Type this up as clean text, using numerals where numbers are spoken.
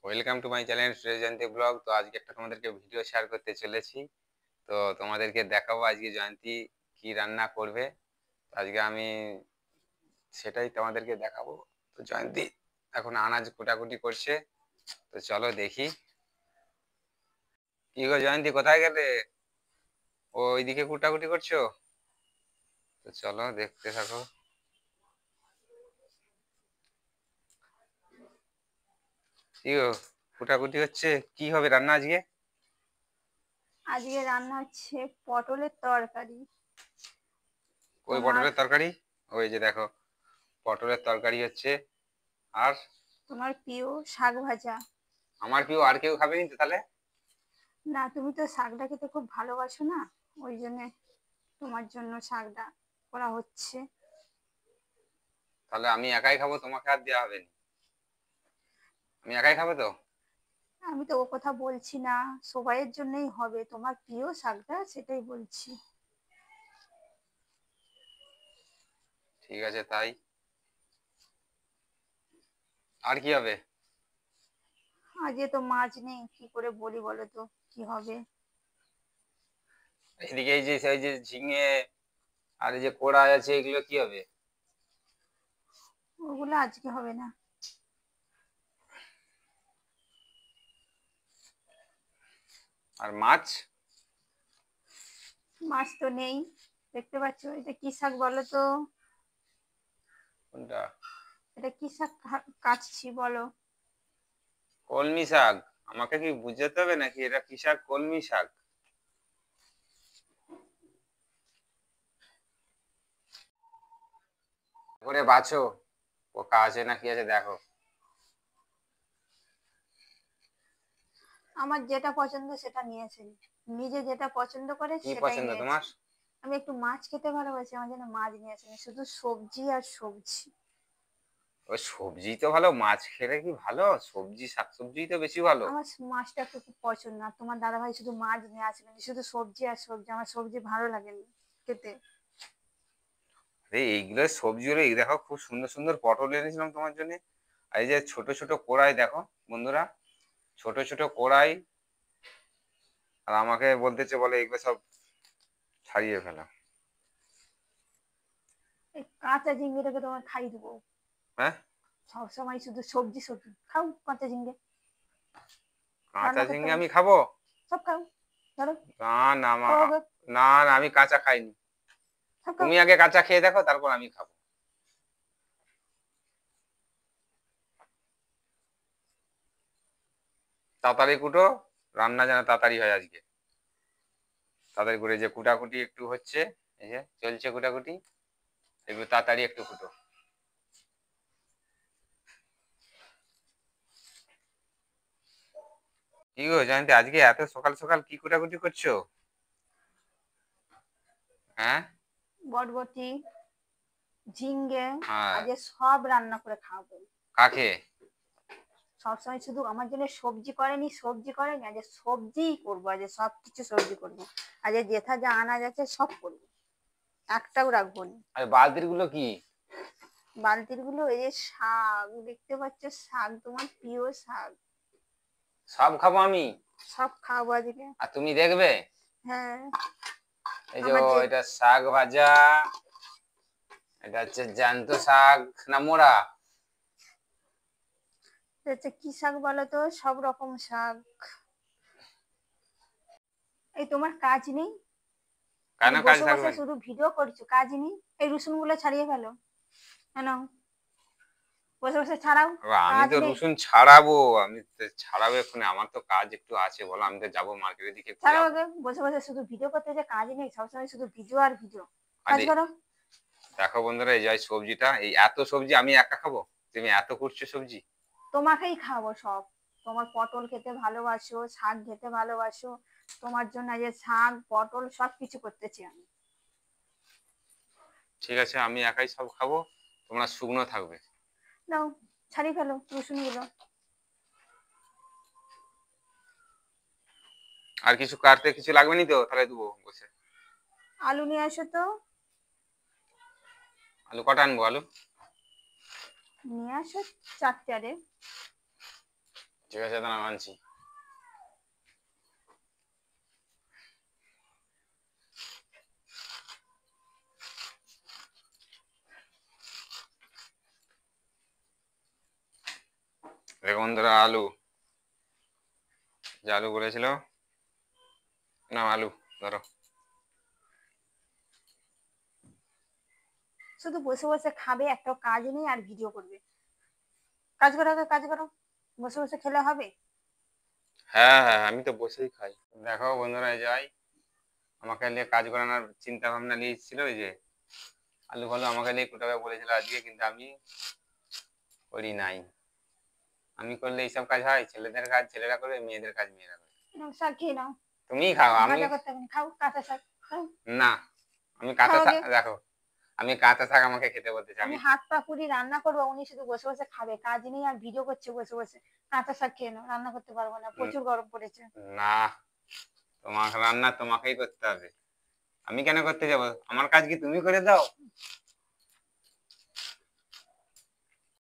Welcome to my channel Jayanti blog. তো আজকে একটা তোমাদেরকে ভিডিও শেয়ার করতে চলেছি। তো তোমাদেরকে দেখাবো আজকে জয়ন্তী কি রান্না করবে। আজকে আমি সেটাই তোমাদেরকে দেখাবো। তো জয়ন্তী এখন আনাজ কুটাকুটি করছে। তো চলো দেখি। কি গো জয়ন্তী, কোথায় গেলে? ওইদিকে কুটাকুটি করছো? তো চলো দেখতে থাকো। কি গো, কুটাকুটি হচ্ছে, কি হবে রান্না আজকে? আজকে রান্না হচ্ছে পটলের তরকারি। ওই তোমার পটলের তরকারি? ওই যে দেখো, পটলের তরকারি হচ্ছে। আর তোমার প্রিয় শাক ভাজা। আমার প্রিয় আর কেউ খাবে নি তো তাহলে? না, তুমি তো শাকটা খেতে খুব ভালোবাসো না, ওই জন্যে তোমার জন্য শাকটা করা হচ্ছে। তাহলে আমি একাই খাবো, তোমাকে আর দেওয়া হবে না? আমি একাই খাবো তো? আমি তো ও কথা বলছি না, সবাইয়ের জন্যই হবে, তোমার প্রিয় শাকটা সেটাই বলছি। ঠিক আছে তাই। আর কি হবে? আজকে তো মাছ নেই, কি করে বলি বলো তো, কি হবে? এদিকে এই যে সেই যে ঝিঙে আর এই যে কোড়া আছে, এগুলো কি হবে? ওগুলো আজকে হবে না। আর মাছ? মাছ তো নেই। দেখতে পাচ্ছ এটা কি শাক বলো তো? কোনটা? এটা কি শাক কাটছি বলো? কলমি শাক? আমাকে কি বুঝাতে হবে নাকি এটা কি শাক? কলমি শাক। করে বাছো, পোকা আছে না কি আছে দেখো। আমার যেটা পছন্দ সেটা নিয়েছে, নিজে যেটা পছন্দ করে কি সেটাই পছন্দ নিয়েছে। তোমার? আমি একটু মাছ খেতে ভালোবাসি, আমার জন্য মাছ নিয়ে আসেনি, শুধু সবজি আর সবজি। ওই সবজি তো ভালো, মাছ খেলে কি ভালো? সবজি, শাকসবজি তো বেশি ভালো। আমার মাছটা একটু খুব পছন্দ, আর তোমার দাদা ভাই শুধু মাছ নিয়ে আসবেন, শুধু সবজি আর সবজি, আমার সবজি ভালো লাগে না খেতে। আরে এইগুলো সবজি হলো, এই দেখো খুব সুন্দর সুন্দর পটল এনেছিলাম তোমার জন্য। আর এই যে ছোট ছোট কোড়াই দেখো বন্ধুরা, ছোট ছোট কোড়াই। আর আমাকে বলতেছে, বলে এগুলো সব ছাড়িয়ে ফেলা। এই কাঁচা ঝিঙ্গেটাকে তোমার খাই দেবো। হ্যাঁ? সবসময় শুধু সবজি সবজি খাও, কাঁচা ঝিঙ্গে কাঁচা রান্না করতে ঝিঙ্গে হবে, আমি খাবো? সব খাও। ধরো, না না খাও আগে, না না, আমি কাঁচা খাইনি। সব খাও। তুমি আগে কাঁচা খেয়ে দেখো, তারপর আমি খাবো। তাড়াতাড়ি কুটো, রান্না যেন তাড়াতাড়ি হয় আজকে। তাড়াতাড়ি করে যে কুটাকুটি একটু হচ্ছে, এই যে চলছে কুটাকুটি, একটু তাড়াতাড়ি একটু কুটো। কি গো জয়ন্তী, আজকে এত সকাল সকাল কি কুটাকুটি করছো? হ্যাঁ? বটবটি, ঝিঙ্গে, হ্যাঁ। আজকে সব রান্না করে খাওয়াবো। কাকে? সবসময় শুধু আমার জন্য সবজি করেনি, সবজি করেনি, আজ সবজিই করবো, আজ সব কিছু সবজি করবো। আজ যেথা যা আনা যাচ্ছে সব করবো, একটাও রাখবো না। আর বালতির গুলো কি? বালতির গুলো এই যে শাক দেখতে পাচ্ছ, শাক তোমার প্রিয় শাক, সব খাবো আমি? সব খাবো আজকে। আর তুমি দেখবে? হ্যাঁ। এই যে আমার যে এটা শাক ভাজা, এটা হচ্ছে জ্যান্ত শাক না মোড়া? হচ্ছে কি শাক বলো তো, সব রকম শাক। এই তোমার কাজ নেই, কেন খালি কাজ বসে বসে থাকবে না? শুধু ভিডিও করছো, কাজ নেই। এই রসুন গুলো ছাড়িয়ে ফেলো, কেন বসে বসে ছাড়াও, আমি কাজ তো নেই। রসুন ছাড়াবো, আমি তো ছাড়াবো এক্ষুনি, আমার তো কাজ একটু আছে বলো, আমি তো যাবো মার্কেটের দিকে, একটু ছাড়াও যাবো। আগে, বসে বসে শুধু ভিডিও করতে যে কাজ নেই, সবসময় শুধু ভিডিও আর ভিডিও, কাজ আরে করো। দেখো বন্ধুরা, এই যে সবজিটা, এই এত সবজি আমি একা খাবো? তুমি এত করছো সবজি? তোমাকেই খাওয়াবো সব। তোমার পটল খেতে ভালোবাসো, শাক খেতে ভালোবাসো, তোমার জন্য এই যে শাক পটল সব কিছু করতেছি আমি। ঠিক আছে, আমি একাই সব খাবো, তোমরা শুকনো থাকবে। নাও, ছাড়িয়ে ফেলো রসুন গুলো। আর কিছু কাটতে কিছু লাগবে নি তো? তাহলে দেবো বসে। আলু নিয়ে আসো তো। আলু কটা আনবো? আলু নিয়ে আসো চারটে। ঠিক আছে, দাঁড়াও আনছি। দেখো বন্ধুরা, আলু, যে আলু বলেছিল, না আলু ধরো। শুধু বসে বসে খাবে, একটা কাজ নেই আর ভিডিও করবে। কাজ করো আগে, কাজ করো। বসে বসে খেলে হবে? হ্যাঁ হ্যাঁ, আমি তো বসেই খাই। দেখো বন্ধুরা, যাই আমাকে নিয়ে কাজ করানোর চিন্তা ভাবনা নিয়েছিল, ওই যে আলু ফালু আমাকে নিয়ে কুটাবে বলেছিল আজকে, কিন্তু আমি করি নাই। আমি করলে এইসব কাজ হয়? ছেলেদের কাজ ছেলেরা করবে, মেয়েদের কাজ মেয়েরা করবে। নাও, শাক খেয়ে নাও। তুমিই খাও, আমি ভাজা করতে হবে না, খাও কাঁচা শাক খাও। না। আমি খাও কাঁচা শাক, আগে। দেখো আমি কাঁচা শাক আমাকে খেতে বলতেছি, আমি আমি হাত পা পুড়ি রান্না করবো, উনি শুধু বসে বসে খাবে, কাজ নেই আর ভিডিও করছে বসে বসে। কাঁচা শাক খেয়ে নাও, রান্না করতে পারবো না, উম, প্রচুর গরম পড়েছে। না, তোমার রান্না তোমাকেই করতে হবে, আমি কেন করতে যাব? আমার কাজ কি তুমি করে দাও?